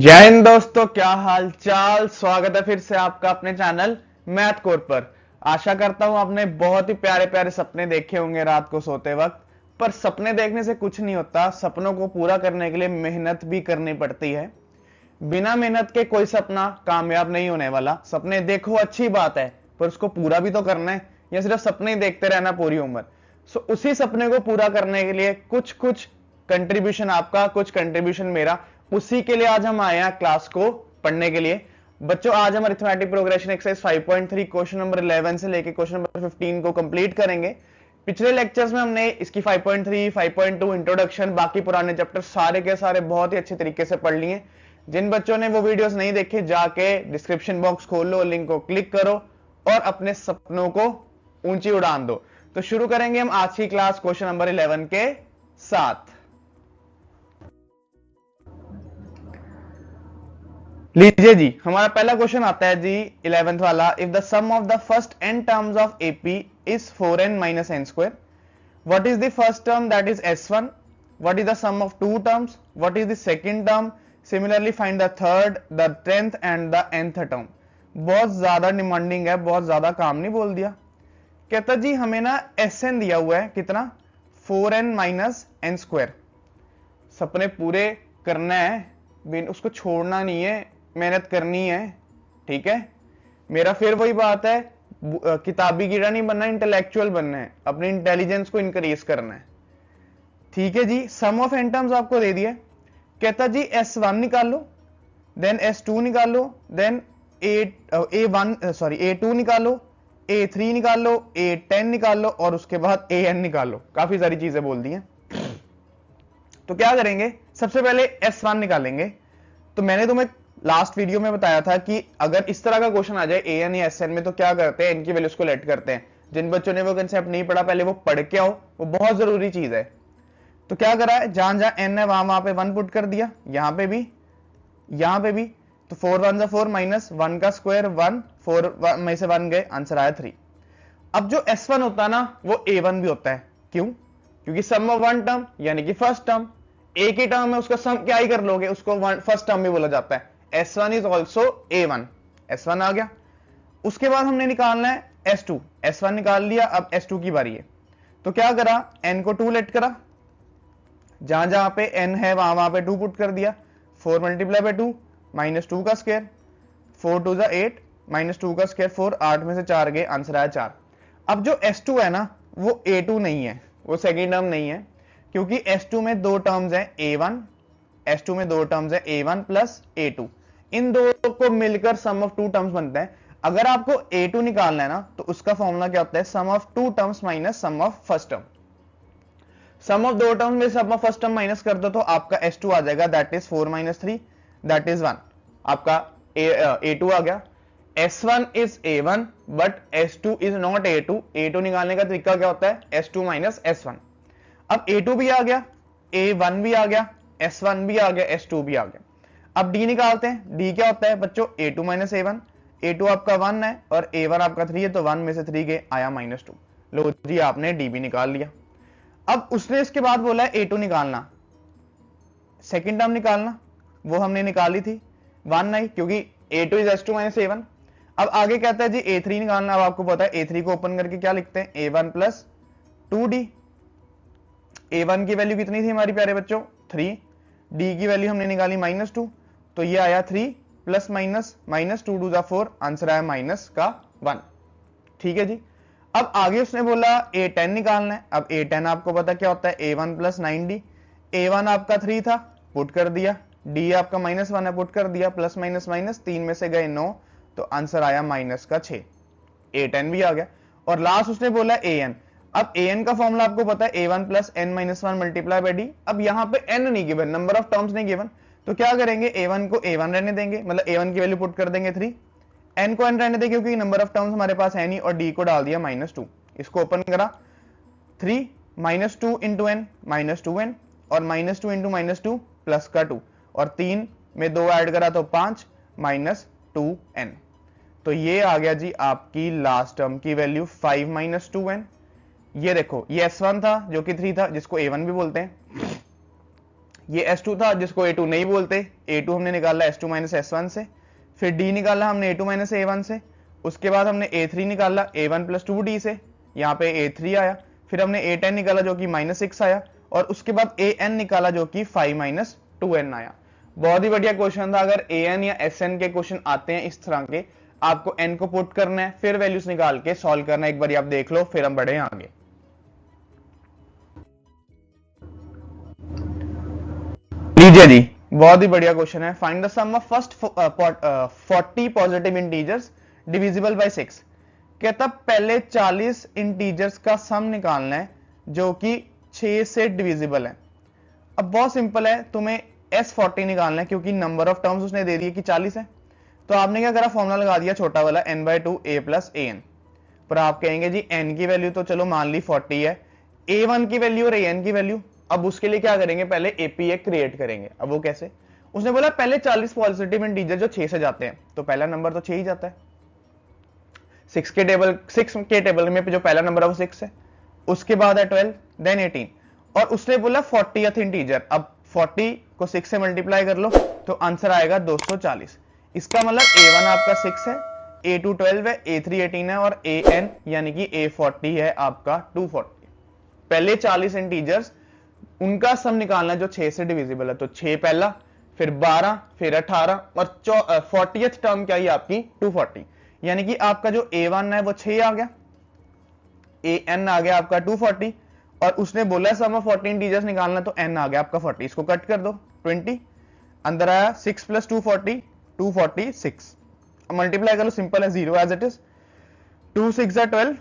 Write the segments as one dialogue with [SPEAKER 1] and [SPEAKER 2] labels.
[SPEAKER 1] जय हिंद दोस्तों, क्या हाल चाल। स्वागत है फिर से आपका अपने चैनल मैथ कोर पर। आशा करता हूं आपने बहुत ही प्यारे प्यारे सपने देखे होंगे रात को सोते वक्त। पर सपने देखने से कुछ नहीं होता, सपनों को पूरा करने के लिए मेहनत भी करनी पड़ती है। बिना मेहनत के कोई सपना कामयाब नहीं होने वाला। सपने देखो अच्छी बात है, पर उसको पूरा भी तो करना है, या सिर्फ सपने ही देखते रहना पूरी उम्र। सो उसी सपने को पूरा करने के लिए कुछ कुछ कंट्रीब्यूशन आपका, कुछ कंट्रीब्यूशन मेरा, उसी के लिए आज हम आए हैं क्लास को पढ़ने के लिए। बच्चों, आज हम arithmetic progression exercise 5.3 question number 11 से लेके क्वेश्चन नंबर 15 को कंप्लीट करेंगे। पिछले लेक्चर्स में हमने इसकी 5.3, 5.2 इंट्रोडक्शन, बाकी पुराने चैप्टर सारे के सारे बहुत ही अच्छे तरीके से पढ़ लिए। जिन बच्चों ने वो वीडियोस नहीं देखे, जाके डिस्क्रिप्शन बॉक्स खोल लो, लिंक को क्लिक करो और अपने सपनों को ऊंची उड़ान दो। तो शुरू करेंगे हम आज की क्लास क्वेश्चन नंबर 11 के साथ। लीजिए जी, हमारा पहला क्वेश्चन आता है जी 11th वाला। If the sum of the first n terms of AP is 4n minus n square, what is the first term, that is s1? what is the sum of two terms? what is the second term? similarly find the third, the 10th and the nth term। बहुत ज्यादा demanding है, बहुत ज्यादा काम नहीं बोल दिया। कहता जी हमें ना sn दिया हुआ है, कितना, 4n minus n square। सपने पूरे करना है, उसको छोड़ना नहीं है, मेहनत करनी है, ठीक है। मेरा फिर वही बात है, किताबी कीड़ा नहीं बनना, इंटेलेक्चुअल बनना है, अपनी इंटेलिजेंस को इंक्रीज करना है, ठीक है जी। सम ऑफ एन टर्म्स आपको दे दिया। कहता जी S1 निकाल लो, देन S2 निकाल लो, देन A2 निकाल लो, A3 निकाल लो, A10 निकाल लो और उसके बाद AN निकाल लो। काफी सारी चीजें बोल दी हैं। तो क्या करेंगे, सबसे पहले S1 निकालेंगे। तो मैंने तुम्हें लास्ट वीडियो में बताया था कि अगर इस तरह का क्वेश्चन आ जाए AN या SN में, तो क्या करते हैं, इनकी वैल्यूज को लेट करते हैं। जिन बच्चों ने वो कंसेप्ट नहीं पढ़ा, पहले वो पढ़ के आओ, वो बहुत जरूरी चीज है। तो क्या करा है, जहां जहां n है वहां पे 1 पुट कर दिया, यहां पे भी, यहां पे भी। तो 4 1 4 माइनस 1 का स्क्वायर 1, 4 में से 1 गए, आंसर आया 3। अब जो S1 होता है ना, वो A1 भी होता है। क्यों? क्योंकि सम ऑफ वन टर्म यानी कि फर्स्ट टर्म, एक ही टर्म है, उसका सम क्या ही कर लोगे, उसको फर्स्ट टर्म भी बोला जाता है। S1 is also A1। S1 आ गया। उसके बाद हमने निकालना है S2। S1 निकाल लिया, अब S2 की बारी है। तो क्या करा, n को 2 लेट करा, जहां जहां पे n है वहां वहां पे 2 पुट कर दिया। 4 मल्टीप्लाई बाय 2 माइनस 2 का स्क्वायर, 4 2 8 माइनस 2 का स्क्वायर 4, 8 में से 4 गए, आंसर आया 4। अब जो S2 है ना, वो A2 नहीं है, वो सेकेंड टर्म नहीं है, क्योंकि S2 में दो टर्म्स है A1, S2 में दो टर्म्स है A1 प्लस A2। इन दो को मिलकर सम ऑफ टू टर्म्स बनता है। अगर आपको A2 निकालना है ना, तो उसका फॉर्मूला क्या होता है, sum of two terms minus sum of first term. Sum of दो टर्म्स में sum of first term minus कर दो तो आपका S2 आ जाएगा, that is 4 minus 3, that is 1। आपका A2 आ गया। S1 is A1 but S2 is not A2। A2 निकालने का तरीका क्या होता है, S2 माइनस S1। अब A2 भी आ गया, A1 भी आ गया, S1 भी आ गया, S2 भी आ गया। अब D निकालते हैं। D क्या होता है बच्चों, A2 माइनस A1। A2 आपका 1 है और A1 आपका 3 है, तो 1 में से 3 गए, आया -2। लो जी, आपने D भी निकाल लिया। अब उसने इसके बाद बोला है A2 निकालना, सेकेंड टर्म निकालना, वो हमने निकाली थी, 1 नहीं, क्योंकि A2 is S2 minus A1। अब आगे कहता है जी A3 निकालना। अब आपको पता है A3 को ओपन करके क्या लिखते हैं, A1 प्लस 2D। A1 की वैल्यू कितनी थी हमारी प्यारे बच्चों, 3। D की वैल्यू हमने निकाली -2, तो ये आया 3 प्लस माइनस, -2 2 4, आंसर आया -1। ठीक है जी। अब आगे उसने बोला A10 निकालना है। अब A10 आपको पता क्या होता है, A1 प्लस 9D। A1 आपका 3 था, पुट कर दिया। D आपका -1 है, पुट कर दिया। प्लस माइनस माइनस, 3 में से गए 9, तो आंसर आया -6। A10 भी आ गया। और लास्ट उसने बोला AN। अब AN का फॉर्मूला आपको पता है, A1 plus n minus 1 multiply by D। अब यहाँ पे n नहीं गिवन, नंबर ऑफ टर्म्स नहीं गिवन, तो क्या करेंगे, A1 को A1 रहने देंगे, मतलब A1 की वैल्यू पुट कर देंगे 3, n को n रहने देंगे क्योंकि नंबर ऑफ टर्म्स हमारे पास है नहीं, और D को डाल दिया -2। इसको ओपन करा, 3 -2 इंटू n -2n, और -2 इंटू -2 प्लस का 2, और 3 में 2 ऐड करा तो 5 -2n। तो ये आ गया जी आपकी लास्ट टर्म की वैल्यू 5 -2n। ये देखो, ये S1 था जो कि 3 था, जिसको A1 भी बोलते हैं। ये S2 था जिसको A2 नहीं बोलते, A2 हमने निकाला S2 माइनस S1 से, फिर D निकाला हमने A2 माइनस A1 से, उसके बाद हमने A3 निकाला A1 प्लस 2D से, यहाँ पे A3 आया, फिर हमने A10 निकाला जो कि -6 आया, और उसके बाद AN निकाला जो कि 5 माइनस 2N आया। बहुत ही बढ़िया क्वेश्चन था। अगर AN या SN के क्वेश्चन आते हैं इस तरह के, आपको N को पुट करना है, फिर वैल्यूज निकाल के सॉल्व करना है। एक बार आप देख लो, फिर हम बढ़े आगे। लीजिए जी, बहुत ही बढ़िया क्वेश्चन है। Find the sum of first 40 positive integers divisible by 6। कहता पहले 40 इंटीजर्स का सम निकालना है जो कि 6 से डिविजिबल है। अब बहुत सिंपल है, तुम्हें S40 निकालना है क्योंकि नंबर ऑफ टर्म्स उसने दे दिए कि 40 है। तो आपने क्या करा, फॉर्मूला लगा दिया छोटा वाला n/2 a प्लस an। पर आप कहेंगे जी n की वैल्यू तो चलो मान ली 40 है, a1 की वैल्यू और an की वैल्यू, अब उसके लिए क्या करेंगे, पहले APA क्रिएट करेंगे। अब वो कैसे, उसने बोला पहले 40 पॉजिटिव इंटीजर जो 6 से जाते हैं, तो पहला नंबर तो 6 ही जाता है। 6 के टेबल में जो पहला नंबर है वो 6 है, उसके बाद है 12, देन 18, और उसने बोला 40th इंटीजर। अब 40 को 6 से मल्टीप्लाई कर लो तो आंसर आएगा 240। इसका मतलब A1 आपका 6 है, A2 12 है, A3 18 है, और AN यानी कि A40 है आपका 240। पहले 40 इंटीजर्स उनका सम निकालना जो 6 से डिविजिबल है, तो 6 पहला, फिर 12, फिर 18, और 40th टर्म क्या है आपकी 240। यानी कि आपका जो A1 है वो 6 आ गया, AN आ गया आपका 240, और उसने बोला सम ऑफ 40 इंटीजर्स निकालना, तो N आ गया आपका 40। इसको कट कर दो, 20 अंदर आया, 6 प्लस 240 246, मल्टीप्लाई कर लो, सिंपल है, 0 as it is. 2 6 12,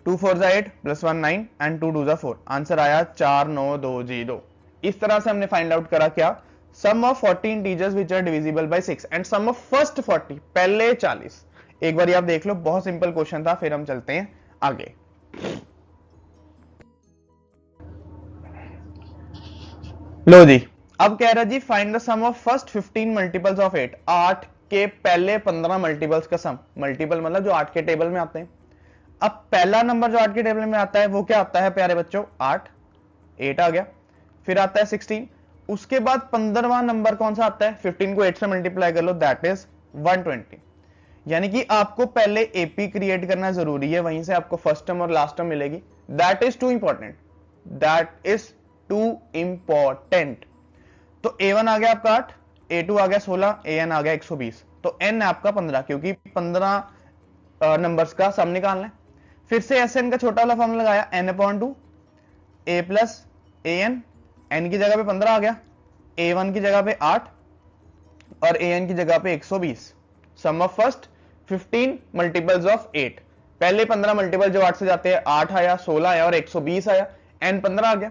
[SPEAKER 1] 2 4 8 plus 1 9 and 2 2 4, answer आया 4920। इस तरह से हमने फाइंड आउट करा क्या, sum of 40 integers which are divisible by 6 and sum of first 40, पहले 40। एक बार आप देख लो, बहुत सिंपल क्वेश्चन था। फिर हम चलते हैं आगे। लो जी, अब कह रहा जी find the sum of first 15 multiples of 8। 8 के पहले 15 मल्टीपल्स का सम, मल्टीपल मतलब जो 8 के टेबल में आते हैं। अब पहला नंबर जो 8 के टेबल में आता है वो क्या आता है प्यारे बच्चों, 8 आ गया, फिर आता है 16, उसके बाद 15वां नंबर कौन सा आता है, 15 को 8 से मल्टीप्लाई कर लो, दैट इज 120। यानी कि आपको पहले AP क्रिएट करना जरूरी है, वहीं से आपको फर्स्ट टर्म और लास्ट टर्म मिलेगी। That is two important, that is two important. तो A1 आ गया आपका 8, A2 आ गया 16, AN आ गया 120, तो N आपका 15, क्योंकि 15 नंबर्स का सम निकालना है। फिर से SN का छोटा वाला फॉर्मूला लगाया, n/2 A plus AN, N की जगह पे 15 आ गया, A1 की जगह पे 8 और AN की जगह पे 120। सम ऑफ फर्स्ट 15 मल्टीपल्स ऑफ 8, पहले 15 मल्टीपल जो 8 से जाते हैं, 8 आया, 16 आया और 120 आया, N 15 आ गया।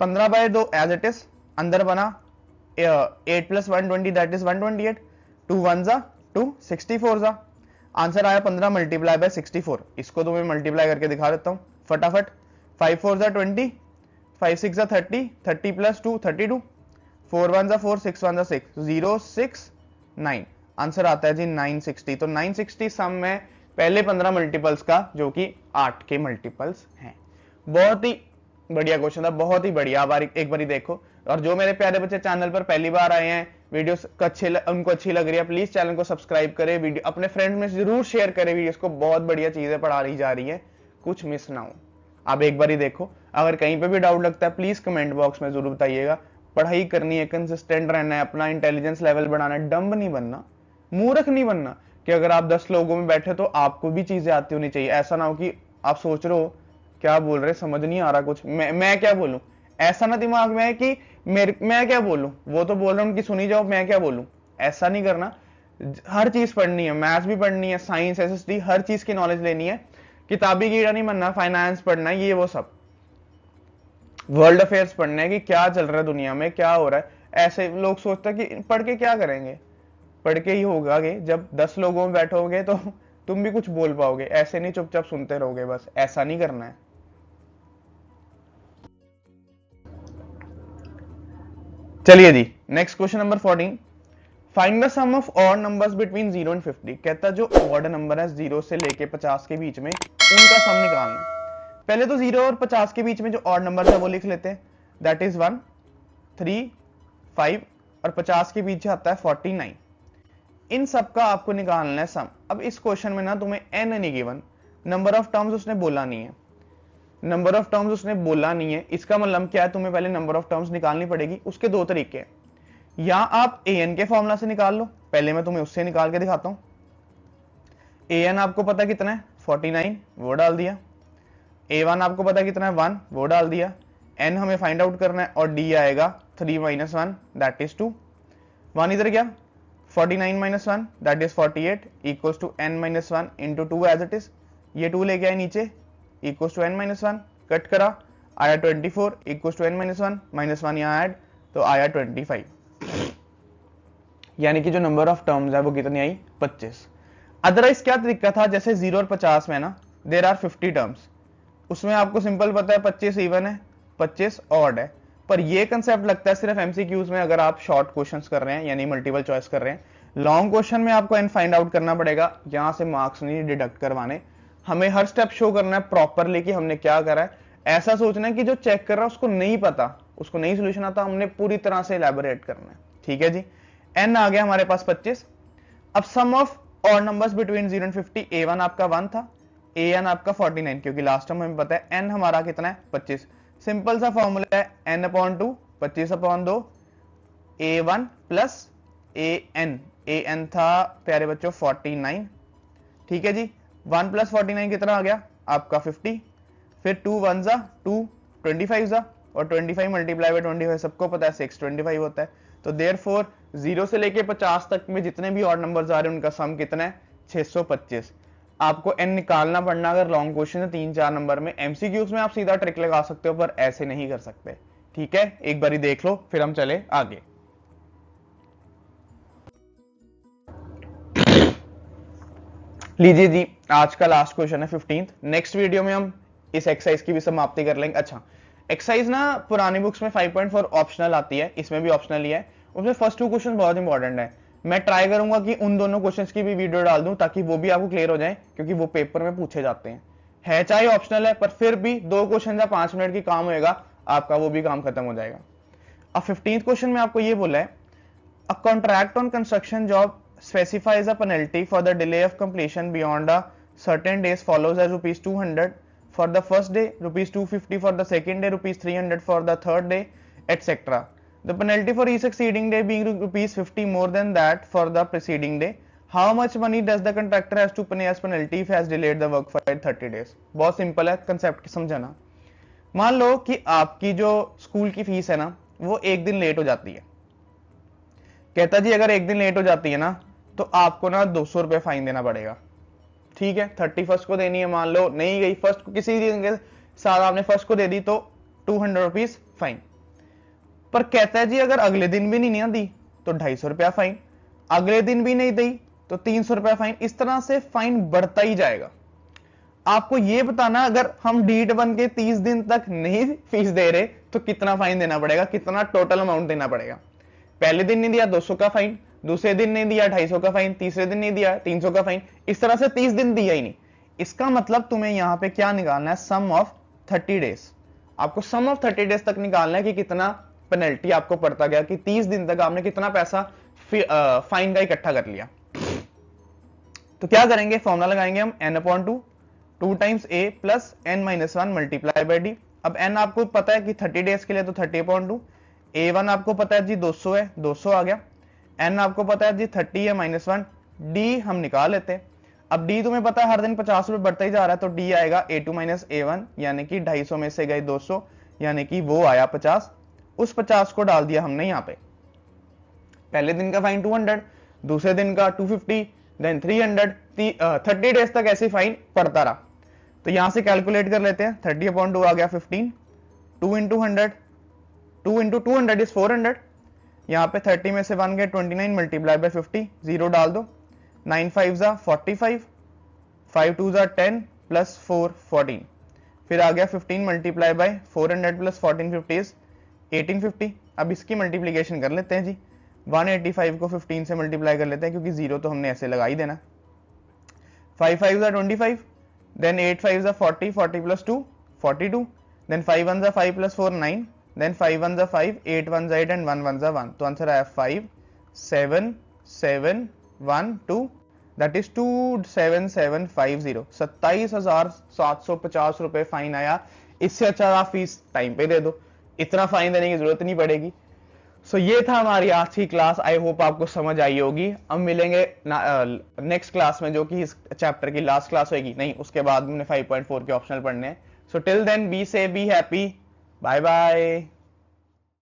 [SPEAKER 1] 15/2 एज इट इज, अंदर बना 8 प्लस 120 दैट इज 128, 2 1 जा 2 64 जा, आंसर आया 15 मल्टीप्लाई बाय 64। इसको तो मैं मल्टीप्लाई करके दिखा देता हूं फटाफट। 5 4 जा 20, 5 6 जा 30, 30 प्लस 2 32, 4 1 जा 4, 6 1 जा 6, 0 6 9, आंसर आता है जी 960। तो 960 सम में पहले 15 मल्टीपल्स का जो कि 8 के मल्टीपल्स हैं। बहुत ही बढ़िया क्वेश्चन था, बहुत ही बढ़िया। एक बार देखो, और जो मेरे प्यारे बच्चे चैनल पर पहली बार आए हैं, वीडियोस उनको अच्छी लग रही है, प्लीज चैनल को सब्सक्राइब करें, वीडियो अपने फ्रेंड में जरूर शेयर करें वीडियोस को। बहुत बढ़िया चीजें पढ़ा रही जा रही है, कुछ मिस ना हो। आप एक बार देखो, अगर कहीं पे भी डाउट लगता है प्लीज कमेंट बॉक्स में जरूर बताइएगा। पढ़ाई करनी है, कंसिस्टेंट रहना है, अपना इंटेलिजेंस लेवल बढ़ाना है, डम्ब नहीं बनना, मूर्ख नहीं बनना कि अगर आप 10 लोगों में बैठे तो आपको भी चीजें आती होनी चाहिए। ऐसा ना हो कि आप सोच रहे हो क्या बोल रहे, समझ नहीं आ रहा कुछ, मैं क्या बोलूं, ऐसा ना दिमाग में है कि मैं क्या बोलूं, वो तो बोल रहा हूं कि सुनी जाओ, मैं क्या बोलूं, ऐसा नहीं करना। हर चीज पढ़नी है, मैथ्स भी पढ़नी है, साइंस SST हर चीज की नॉलेज लेनी है, किताबी कीड़ा नहीं बनना, फाइनेंस पढ़ना है, ये वो सब वर्ल्ड अफेयर्स पढ़ना है कि क्या चल रहा है दुनिया में, क्या हो रहा है। ऐसे लोग सोचते हैं कि पढ़ के क्या करेंगे, पढ़ के ही होगा कि जब 10 लोगों में बैठोगे तो तुम भी कुछ बोल पाओगे, ऐसे नहीं चुपचाप सुनते रहोगे, बस ऐसा नहीं करना है। चलिए जी, next question number 14, find the sum of odd numbers between 0 and 50। कहता है जो ऑड नंबर है 0 से लेके 50 के बीच में, उनका सम निकालना है। पहले तो 0 और 50 के बीच में जो ऑड नंबर है वो लिख लेते हैं, दैट इज 1 3, 5 और 50 के पीछे आता है 49। इन सब का आपको निकालना है सम। अब इस क्वेश्चन में ना तुम्हें n नहीं गिवन, नंबर ऑफ टर्म्स उसने बोला नहीं है, नंबर ऑफ टर्म्स उसने बोला नहीं है। इसका मतलब क्या है, तुम्हें पहले नंबर ऑफ टर्म्स निकालनी पड़ेगी। उसके दो तरीके हैं, या आप an के फॉर्मूला से निकाल लो, पहले मैं तुम्हें उससे निकाल के दिखाता हूं। an आपको पता कितना है 49, वो डाल दिया। a1 आपको पता कितना है 1, वो डाल दिया। n हमें फाइंड आउट करना है और d आएगा 3 - 1 दैट इज 2। 1 इधर क्या, 49 - 1 that is 48 equals to n - 1 into 2 as it is. ये 2 लेके आए नीचे इक्वल्स टू n - 1, कट करा आया 24 इक्वल्स टू n - 1 -1 यहाँ ऐड तो आया 25। यानी कि जो नंबर ऑफ टर्म्स है वो कितनी आई 25। अदरवाइज क्या तरीका था, जैसे 0 और 50 में ना देर आर 50 टर्म्स, उसमें आपको सिंपल पता है 25 इवन है 25 ऑड है। पर ये कंसेप्ट लगता है सिर्फ एमसीक्यूज में, अगर आप शॉर्ट क्वेश्चंस कर रहे हैं यानी मल्टीपल चॉइस कर रहे हैं। लॉन्ग क्वेश्चन में आपको एन फाइंड आउट करना पड़ेगा, यहां से मार्क्स नहीं डिडक्ट करवाने, हमें हर स्टेप शो करना है प्रॉपरली कि हमने क्या करा है। ऐसा सोचना है कि जो चेक कर रहा है उसको नहीं पता, उसको नहीं सोल्यूशन आता, हमने पूरी तरह से इलैबोरेट करना है। ठीक है जी, एन आ गया हमारे पास 25। अब sum of odd numbers between 0 and 50, a1 आपका 1 था, an आपका 49, क्योंकि लास्ट टाइम हमें पता है n हमारा कितना है 25। सिंपल सा फॉर्मूला है n/2 25/2 a1 प्लस an था प्यारे बच्चों 49। ठीक है जी, 1 + 49 कितना आ गया आपका 50, फिर 2 1 जा 2 25 जा और 25 मल्टीप्लाई बाय 25 सबको पता है 625 होता है। तो देयरफॉर 0 से लेके 50 तक में जितने भी ऑड नंबर्स आ रहे हैं उनका सम कितना है 625। आपको n निकालना पड़ना अगर लॉन्ग क्वेश्चन है 3-4 नंबर में। एमसीक्यूज में आप सीधा ट्रिक लगा सकते हो पर ऐसे नहीं कर सकते। ठीक है, एक बारी देख लो फिर हम चले आगे। लीजिए जी, आज का लास्ट क्वेश्चन है 15th। नेक्स्ट वीडियो में हम इस एक्सरसाइज की भी समाप्ति कर लेंगे। अच्छा, एक्सरसाइज ना पुरानी बुक्स में 5.4 ऑप्शनल आती है, इसमें भी ऑप्शनल ही है। उसमें फर्स्ट 2 क्वेश्चन बहुत इंपॉर्टेंट है। मैं ट्राई करूंगा कि उन दोनों क्वेश्चंस की भी वीडियो डाल दूं ताकि वो भी आपको क्लियर हो जाए, क्योंकि वो पेपर में पूछे जाते हैं। है चाहे ऑप्शनल है पर फिर भी 2 क्वेश्चन या 5 मिनट की काम होएगा आपका, वो भी काम खत्म हो जाएगा। अब 15th क्वेश्चन में आपको ये बोला है, a contract on construction job specifies a penalty for the delay of completion beyond a certain days follows as ₹200 for the first day, ₹250 for the second day, ₹300 for the third day, etc. The penalty for each succeeding day being ₹50 more than that for the preceding day. How much money does the contractor has to pay as penalty if has delayed the work for 30 days? बहुत simple है concept समझाना। मान लो कि आपकी जो school की fees है ना वो एक दिन लेट हो जाती है। कहता जी अगर एक दिन लेट हो जाती है ना तो आपको ना 200 रुपए फाइन देना पड़ेगा। ठीक है, 31st को देनी है, मान लो नहीं गई फर्स्ट को, किसी दिन के साथ आपने फर्स्ट को दे दी तो 200 रुपीज फाइन। पर कहता है जी अगर अगले दिन भी नहीं दी तो 250 रुपया फाइन, अगले दिन भी नहीं दी तो 300 रुपया फाइन। इस तरह से फाइन बढ़ता ही जाएगा। आपको यह बताना अगर हम डीट बन के 30 दिन तक नहीं फीस दे रहे तो कितना फाइन देना पड़ेगा, कितना टोटल अमाउंट देना पड़ेगा। पहले दिन नहीं दिया 200 का फाइन, दूसरे दिन नहीं दिया 250 का फाइन, तीसरे दिन नहीं दिया 300 का फाइन, इस तरह से 30 दिन दिया ही नहीं। इसका मतलब तुम्हें यहां पे क्या निकालना है, सम ऑफ 30 डेज। आपको सम ऑफ 30 डेज तक निकालना है कि कितना पेनल्टी आपको पड़ता गया, कि 30 दिन तक आपने कितना पैसा फाइन का इकट्ठा कर लिया। तो क्या करेंगे, फॉर्मूला लगाएंगे हम n/2 2 times a plus n - 1 multiply by d। अब n आपको पता है कि 30 डेज के लिए तो 30/2, a1 आपको पता है जी 200 है, 200 आ गया, n आपको पता है जी 30 है -1, d हम निकाल लेते हैं। अब d तुम्हें पता है हर दिन 50 रुपए बढ़ता ही जा रहा है, तो d आएगा a2 - a1 यानी कि 250 में से गए 200 यानी कि वो आया 50। उस 50 को डाल दिया हमने यहाँ पे। पहले दिन का फाइन 200, दूसरे दिन का 250, देन 300, 30 डेज तक ऐसे फाइन पड़ता रहा। तो यहां से कैलकुलेट कर लेते हैं, 30/2 आ गया 15, 2 × 100, 2 × 200 इज 400। यहाँ पे 30 में से 1 गए 29 मल्टीप्लाई बाय 50, 0 डाल दो, 9 5 जा 45, 5 2 जा 10 प्लस 4 14, फिर आ गया 15 मल्टीप्लाई बाय 400 प्लस 1450 इज 1850। अब इसकी मल्टीप्लीकेशन कर लेते हैं जी, 185 को 15 से मल्टीप्लाई कर लेते हैं क्योंकि 0 तो हमने ऐसे लगा ही देना। 5 5 जा 25, देन 8 5 जा 40, 40 प्लस 2 42, देन 5 1 जा 5 प्लस 4 9, देन 5 1 जा 5, 8 1 जा 8 एंड 1 1 जा 1। तो आंसर आया 5 7 7 1 2, दैट इज 27750। 27,750 रुपए फाइन आया। इससे अच्छा आप फीस टाइम पे दे दो, इतना फाइन देने की जरूरत नहीं पड़ेगी। सो ये था हमारी आज की क्लास। आई होप आपको समझ आई होगी। अब मिलेंगे नेक्स्ट क्लास में, जो कि इस चैप्टर की लास्ट क्लास होगी। नहीं, उसके बाद हमने 5.4 के ऑप्शनल पढ़ने हैं। सो टिल देन बी से बी हैप्पी, बाय बाय।